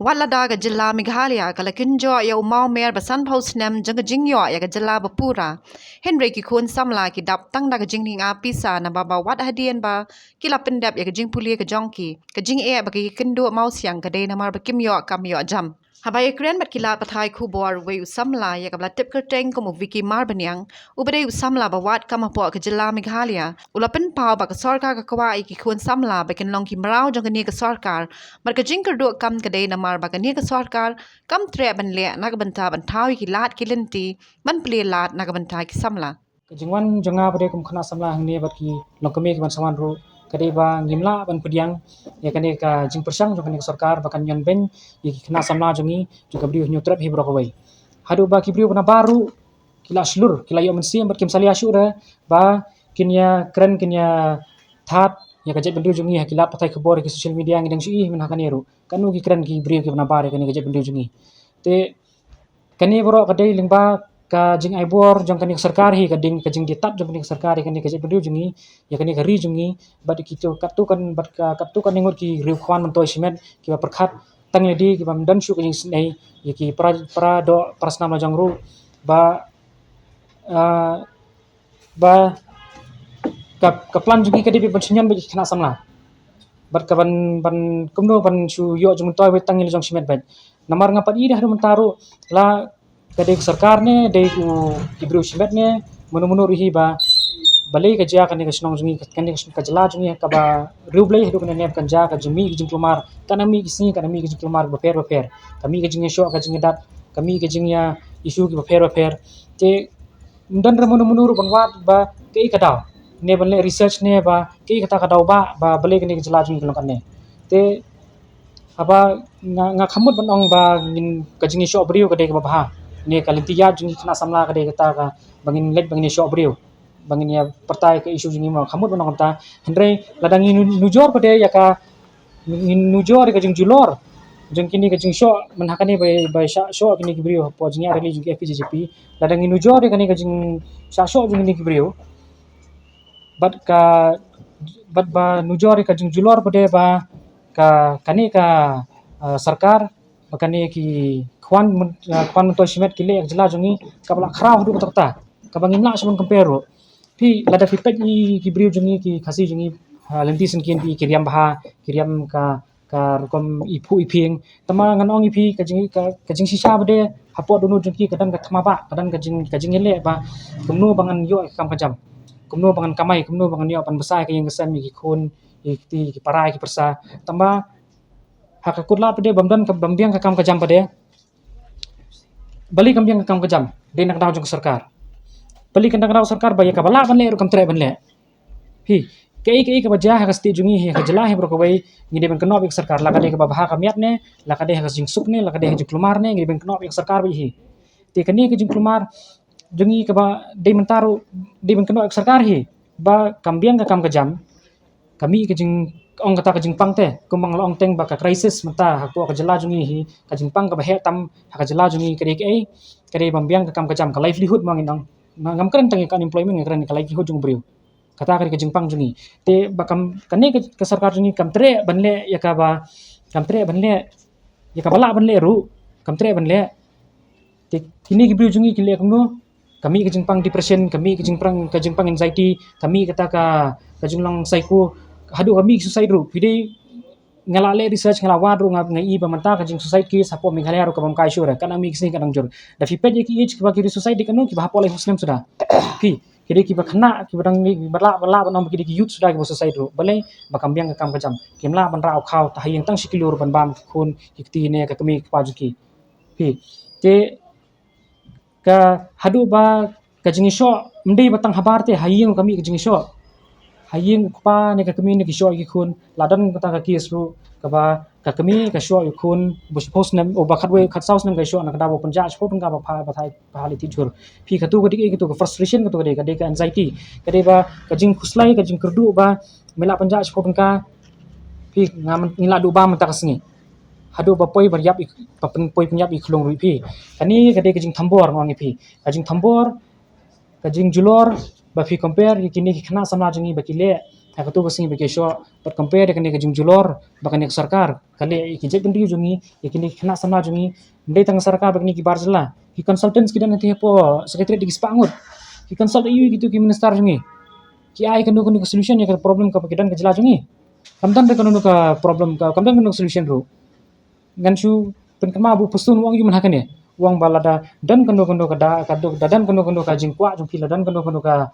Walada ga jilla Meghalaya kala kinjo ya umau mer basan paus nem jang jingyo ya ga jilla bapura. Henry ki kun samla ki dap tang da ga jingning a pisa na baba wat hadien ba kila pendap ya ga jing puli ga jongki. Ga jing e ba ki kendo mau siang ga de na mar ba kimyo kam yo jam. Habaya kren bat kila pathai ku bor we usamla ya kabla tip kerteng ko wiki mar banyang ubade usamla ba wat kama po ka jilla Meghalaya ulapen pau ba ka sarkar ka kawa ki kun samla ba ken long ki marau jong ni ka sarkar mar ka jing kerdo kam ka de na mar ba ka ni ka sarkar kam tre ban le na ka banta ban thawi ki lat ki lenti ban ple lat na ka banta ki samla Jingwan jonga bade kum khana samla hangni bat ki lokame ki ban saman ro kade ba ngimla ban pediang ya kane ka jing persang jong kane sarkar bakan yon ben ki khana samla jongi juga bri nyutrap hi bro kawai hadu ba ki bri bana baru kila slur kila yo mensi bat kim sali asyura ba kinya keren kinya that ya kajet bendu jongi ha kila patai kebor ki social media ngidang sui men hakane ro kanu ki keren ki bri ki bana bare kane kajet bendu jongi te kani bro kadai lingba ka jing aibor jong kani sarkar hi kading ka jing ditat jong kani sarkar hi kani ka jebdu jungi ya kani gari jungi bad ki to katu kan bad ka katu kan ngot ki riu khwan man toy simet ki ba perkhat tang ledi ki bam dan shu ka jing snei ya ki pra do prasna ma jong ru ba ba ka plan jungi kadi bi bansinyan bi khana samla bad ka ban kumno ban shu yo jong toy we tang ni jong simet bad namar ngapat i dah mentaru la kadek sarkar ne de ku ibru shibat ne munu rihi ba balai ka ja kan ka snong jungi kan ka jala jungi ka ba rublai hidu kan ne kan ja ka jumi ki jingklumar kanami ki sini kanami ki jingklumar ba per kami ka jingi sho ka jingi dat kami ka jingya isu ki ba per te dan munu ru bangwat ba kei ka daw ne ban le research ne ba kei kata ka daw ba balai kan ka jala jungi kan ne te apa nga khamut ban ong ba ngin ka jingi sho briu ka de ka ba ne kalintiya jungi khana samla ka de kata ka bangin let bangin shop brio bangin ya pertai ke isu jungi ma khamut bonong kata hendrai ladang nujor pade ya ka nujor ka jing julor jeng kini ka jing shop man hakani by shop kini brio po jingi areli jungi FPJP ladang nujor ka ni ka jing shop jungi ni brio bat ba nujor ka jing julor pade ba ka kani ka sarkar bakani ki kwan to simet kile ak jela jungi kabla khrau hudu takta kabangin la sabon compare pi lada fi pet ki brio jungi ki khasi jungi lenti sen kin pi kiriam ka kom ipu iping tama ngan ong ipi ka jing sisa bade hapo dunu jungi kadang ka thama ba kadang ka jing ele ba kumno bangan yo kam kajam kumno bangan kamai kumno bangan yo pan besai ka yang kesam ki khun ki parai ki persa tama hakakut la pade bamdan ka bambiang ka kam kajam pade balik kami yang kam kejam de nak daw jong sarkar balik kan daw sarkar ba ya kabala ban le ru kam tre ban le hi kei ka baja ha kasti jungi hi ka jela hi bro ko bai ngide ben kenop ik sarkar la ka de ka ba ka miat ne la ka de ha jing suk ne la ka de jing klumar ne ngide ben kenop ik sarkar bi hi te kani ka jing klumar jungi ka ba de mentaru de ben kenop ik sarkar hi ba kambiang ka kam kejam kami ka jing ong kata ka jing pang te kumang long teng ba ka crisis mata hakpo ka jela jungi hi ka jing pang ka ba he tam ka jela jungi ka de kare bambiang ka kam ka jam ka livelihood mangin ong ngam kren tang ka employment ngren ka livelihood jung brio kata ka jing pang jungi te ba kam kane ka sarkar jungi kam tre banle ya ka ba kam tre banle ya ka bala banle ru kam tre banle te kini ki brio jungi ki le kumno kami ka jing pang depression kami ka jing pang anxiety kami kata ka jing long psycho hadu kami suicide ru pide ngala le research ngala wadru ngai ba manta ka jing suicide ki sapo Meghalaya ru ka bam kai syura kan ami kisni kan jor da fi pej ki ki ba ki suicide di kanu ki ba pole muslim sudah ki kide ki ba khana ki badang ni bala banam ki youth sudah ki ba suicide ru balai ba kambiang ka kam ka jam kimla ban ra khaw ta hayeng tang sikilur ban bam khun ki ne ka kami pa juki ki te ka hadu ba ka jing sho mdei batang habar te hayeng kami ka jing sho hayeng pa ne ka kami ne ki sho ki khun ladan kata ka kisru ka ba ka kami ka sho ki khun bus post nam o ba khatwe khat saus nam ka sho na ka ba punja sport ka ba pha thai hali ti jur phi khatu ka dik ka frustration ka to ka de ka anxiety ka de ba ka jing khuslai ka jing kerdu ba mela punja sport ka phi ngam ngila du ba mata kasngi hadu ba poi baryap poi penyap ikhlong ri phi kani ka de ka jing thambor ngongi phi ka jing thambor ka jing julor ba fi compare kini ki khana samla jungi ba ki le Hak tu basing bagi syo bat compare dengan ke jungjulor bakan ke sarkar kali ki jek kendri jungi kini kena sama jungi ndai tang sarkar bakni ki barjela ki consultants ki dan nanti po secretary di spangut ki consult iu gitu ki minister jungi ki ai kan ke solution ya ke problem ka pakidan ke jela jungi kamdan de kan ka problem ka kamdan kan solution ru ngan shu pen kama bu pusun wang yu manhakan ya wang balada dan kendo kada kado dan kendo ka jing kwa jung pila dan kendo ka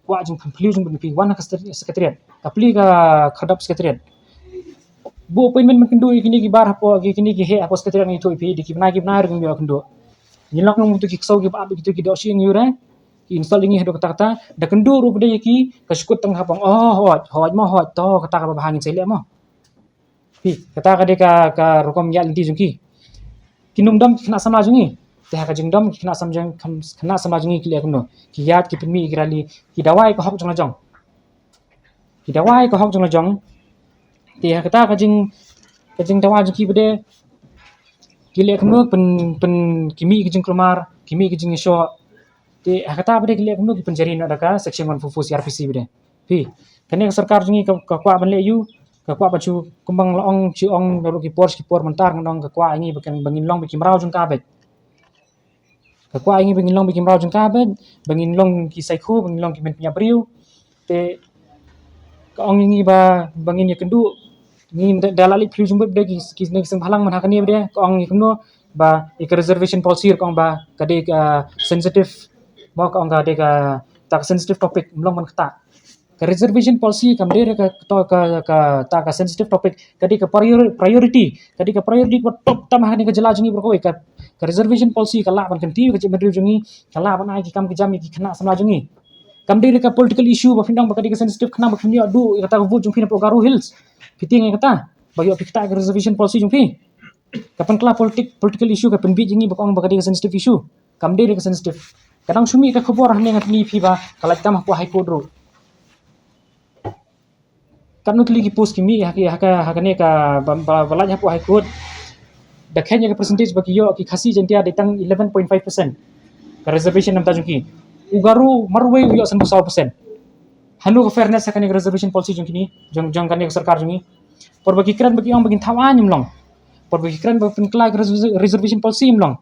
kwa jung pli jung bin pi wan ka secretariat ka pli ka khadap secretariat bu appointment man kendo kini ki bar hapo kini ki he hapo secretariat ni to pi di ki na ring yo kendo nilak nang mutu ki sau ki ba ki do shi yura ki install ingi hedo kata kata da kendo ru bede ki ka skut tang hapang hoj mo hoj to kata ka bahangin sele mo pi kata ka de ka rukom ya linti jung ki kinum dam kena sama jungi teh ka jingdam kena sama jungi ki lekno ki yat ki pinmi igrali ki dawai ko hok jong ki dawai ko hok jong teh kata ka jing dawa jungi bede ki lekno pen kimi ki jing kelmar kimi ki jing syo teh kata bede ki lekno ki penjari na daka section 144 CRPC bede pi kene sarkar jungi ka kwa ban le yu ka kwa pacu kumbang laong ci ong dalu ki por mentar ngong ka kwa ingi bakan bangin long bikin rau jung kabet ka kwa ingi bangin long bikin rau jung kabet bangin long ki saiku bangin long ki men punya briu te ka ong ingi ba bangin ya kendu ngi dalali plu jung be ki nek sing halang man hakani be ka ong ngi kemno ba ik reservation policy ka ong ba ka de sensitive ba ka ong ka de ka tak sensitive topic mlong man kata ka reservation policy kam dere ka to ka ka sensitive topic kadi ka priority ko top tam hani ka jela jungi berko ka reservation policy ka la ban kan ti ka jemedri jungi ka la ban ai ki kam ki jami ki khana samla jungi kam dere ka political issue ba findang ba kadi ka sensitive khana ba khini adu kata ka vote jung fina po garu hills fiting kata ba yo pikta ka reservation policy jung fi kapan kala political issue ka penbi jungi ba kong ba kadi ka sensitive issue kam dere ka sensitive kadang sumi ka khobor hani ngatni fi ba kala tam po high court ro kan nutli ki post kimi hakane ka balaj hapo high court dakhanya ka percentage bagi yo ki khasi jentia datang 11.5% ka reservation nam tajung ki ugaru marwe yo 100% hanu ka fairness hakane ka reservation policy jung kini jong kan ka sarkar jungi por bagi kran bagi ong bagi thawan mlong por bagi kran bagi penkla ka reservation policy mlong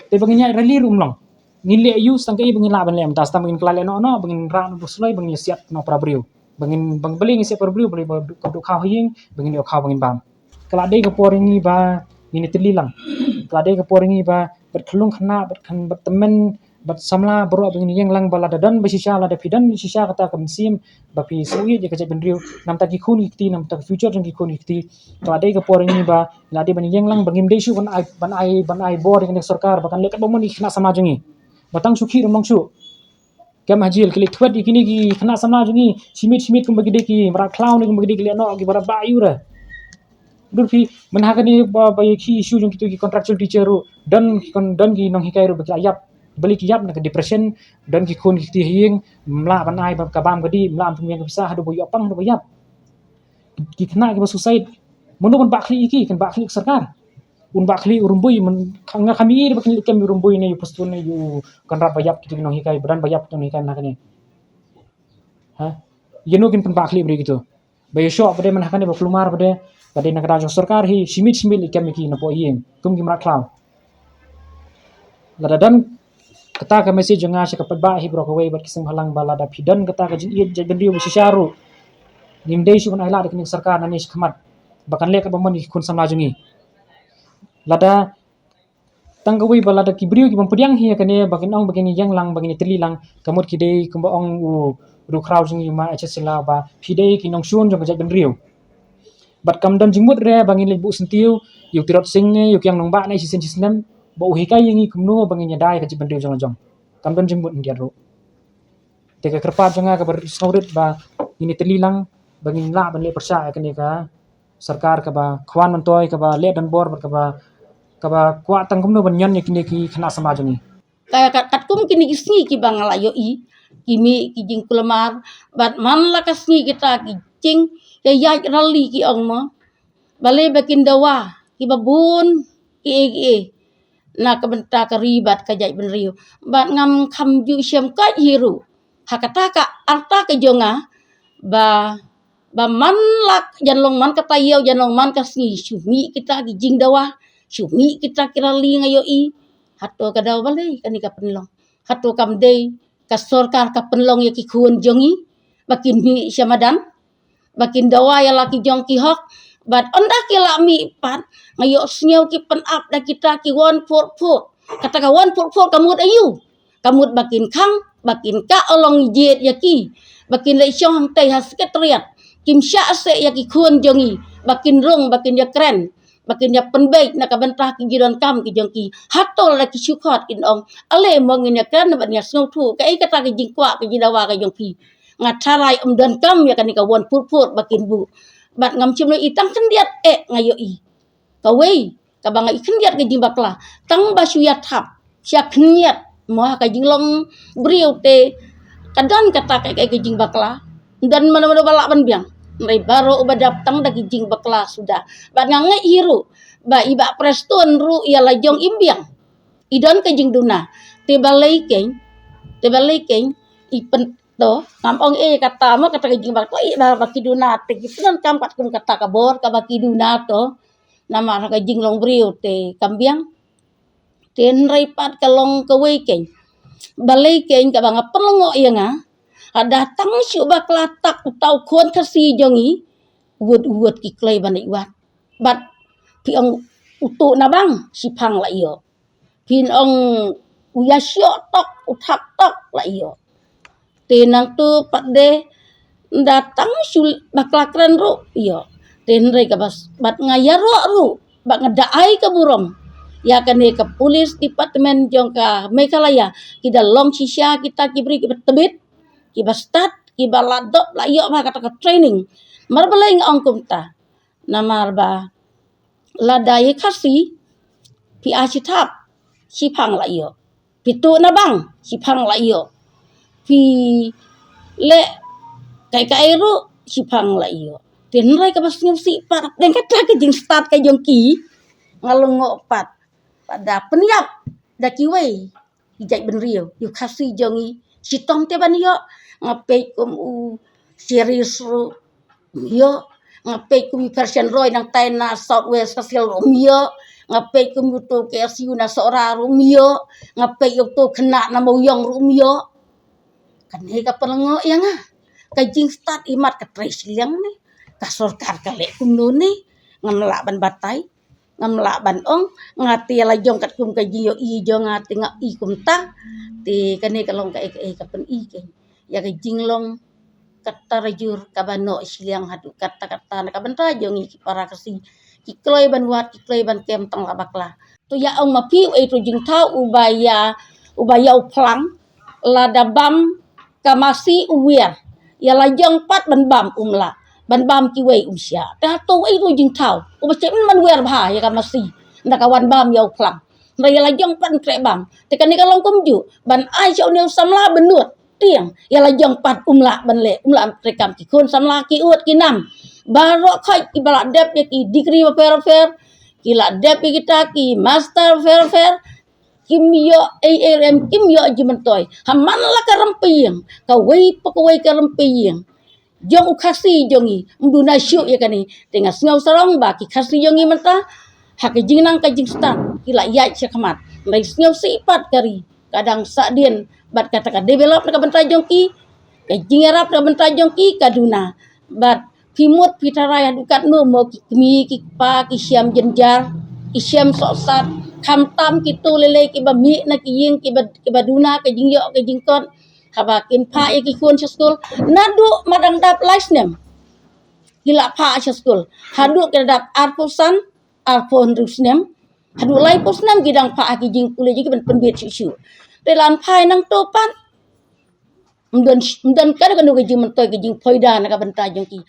te bagi nya rally mlong ngile yu sangkai bagi la ban lem tas tam bagi kla le no bagi ra no busloi bagi siap no prabriu bangin bang beli ngisi perbriu beli du kau hing bangin yo kau bangin bang kelade ke poringi ba ini telilang kelade ke poringi ba berkelung kena berkan bertemen bersamla bro bangin yang lang bala dadan besisha la da pidan shisha kata kam sim bapi suyi je kejak benriu nam ta ki khun ikti nam ta future jang ki khun ikti kelade ke poringi ba lade bani yang lang bangim desu ban ai bor dengan sarkar bahkan lekat bomon ikhna sama jungi batang sukhi romong su kam hajil klik twat ikini ki kena sama jungi simit kum bagi deki mara clown kum bagi deki no ki bara bayu ra dulfi menhakani ba ki issue jung kitu ki contractual teacher ru dan ki nong hikai ru bagi ayap beli ki yap na depression dan ki kun ki hing mla ban ai ba kabam gadi mla am yang bisa hadu boyo pang do yap ki kena ki ba suicide mono ban bakli iki kan bakli sarkar un bakli urumbui men khanga kami ir bakli kem urumbui ne pustun ne yu kan ra bayap kitu no hikai beran bayap to hikai nakane ha yeno kin pen bakli bre gitu bayo sho bade man hakane ba plumar bade nakra jo sarkar hi simit kem ki na po yen kum ki mra klaw ladadan kata ka message nga sha kapat ba hi bro ko way bat kising halang bala da pidan kata ka jin jagan dio bisharu nimdei shi kun ai la da kin sarkar na ne shi khamat bakan le ka ba man kun samla jungi lada tanggawi balada kibriu ki pampediang hi kane bakin ong bakin yang lang bakin telilang kamut ki dei kumba ong ru crowd jing ma hsla ba pidei ki nong shun jong kajak benriu bat kam dan jingmut re bangin lebu sentiu yu tirot sing ne yu yang nong ba ne sisen sinem ba uhi kai yang kumno bangin nyadai kajak benriu jong kam dan jingmut ndia ro teka kerpa jonga ka ber snowrit ba ini telilang bangin la ban le persa kane ka sarkar ka ba khwan mantoy ka ba le dan bor ka ba kwa tang kumno ban nyan ki khana samaj ni kaya kat kum kini isni ki bangala yo i kimi ki jing kulamar bat man la kasni kita ki jing ya ya rali ki ong mo bale bakin dawa ki babun ki na ka benta ka ribat ka jai ben riu bat ngam kham ju syam ka hiru hakata ka arta ka jonga ba ba man lak jan long man kata yau jan long man kasngi syumi kita ki jing dawa syumi kita kira li ngayo i hato kadaw balai kani ka penlong hato kam dei ka sorkar ka penlong ya ki kuon jongi bakin mi syamadan bakin dawa ya laki jong ki hok bat onda ki la mi pat ngayo snyau ki pen up da kita ki won put kata ka won put kamut ayu kamut bakin kang bakin ka olong jet ya ki bakin lai syong tei hasekretariat kim sya se ya ki kuon jongi bakin rong bakin ya kren bakin ya penbaik nak bentah ki jiron kam ki jongki hatol la ki syukot kin ong ale mongin ya kren ban ya snau thu kai kata ki jingkwa ki jidawa ka jongki ngatarai dan kam ya kan ka won put bakin bu bat ngam chim le itang kendiat ngayo i kawei ka banga i kendiat ke jimbakla tang basu ya thap sya kendiat mo ka jinglong briu te kadan kata kai ke jimbakla dan mana-mana balak ban biang Nai baro uba datang dagi jing bakla sudah. Ba ngangai hiru. Ba iba preston ru ia lajong imbiang. Idon ke jing duna. Te balai keng ipen to ngampong kata mo kata ke jing bakla i ba baki duna te kitan kam kat kum kata kabor ka baki duna to. Nama ka jing long briu te kambiang. Ten reipat kalong ke keng. Balai keng ka banga pelongo ia nga. Datang syuk bakla tak tau kon kasi jongi uwet ki klei ban iwat bat pi ong utu na bang sipang la iyo pin ong uya syok tok uthap tok la iyo tenang tu pat de datang syuk bakla kren ru iyo ten re ka bas bat ngaya ru bat ngadaai ka burom ya kane ka polis departemen jong ka Meghalaya kita long sisya kita kibri ki tebit kiba start kiba ladok la yo ma kata training marbaleng ongkum ta namar ba ladai kasi pi achitap sipang la yo pitu na bang sipang la yo pi le kai ru sipang la yo tenrai ka bas ngsi par den kata ke jing start ka jongki ngalungo pat pada peniap da kiwei ijai benrio yu kasi jongi sitong te ban yo ngape kum series ru yo ngape kum version roy nang taina southwest special ru yo ngape kum to KSU na sora ru yo ngape yo to kena na moyong ru yo kan he ka pelengo yang ka jing start imat ka trace liang ni ka sorkar ka le kum no ni ngamla ban batai ngamla ban ong ngati la jong kat kum ka jiyo i jong ngati nga i kum ta ti kane kalong ka ka pen i ke ya ke jinglong kata rajur kabano siliang hadu kata-kata nak benta jongi para kasi ki kloi ban wat ki kloi ban kem tang labakla to ya ong mapi itu jing tau ubaya uplang ladabam kamasi uwer ya lajong pat ban bam umla ban bam ki wei umsya ta to itu jing tau ubacem man wer bha ya kamasi ndak kawan bam ya uplang raya lajong pan tre bam tekani kalong kumju ban ai chau neu samla benut tiang ialah jong pat umla rekam ki kun samla ki ut ki nam baro khai ki bala dep ki degree fair ki la dep kita ki master fair kimyo ARM kimyo jimentoy haman la karampiang ka wei pakawai karampiang jong ukasi jongi mduna syu ya kani tenga ngau sarong ba ki khasi jongi menta hak jingnang ka jingstan ki la yai sekamat lai ngau sipat kari kadang sadien bat kata ka develop ka bentai jongki ka jingarap ka bentai jongki kaduna bat pimut pitaraya dukat no mo ki pa ki syam jenjar ki syam sosat khamtam ki tu lele ki bami na ki ying ki baduna ka jingyo ka jingkon habakin pa ki kun school nadu madang dap license gila pa school hadu ka dap arpusan arpon rusnem hadu lai posnam gidang pa ki jing kule ji ben penbet syu Delan pai nang topan. Mdan kada kanu ke jing mentoy ke jing poida nak bentai jongki.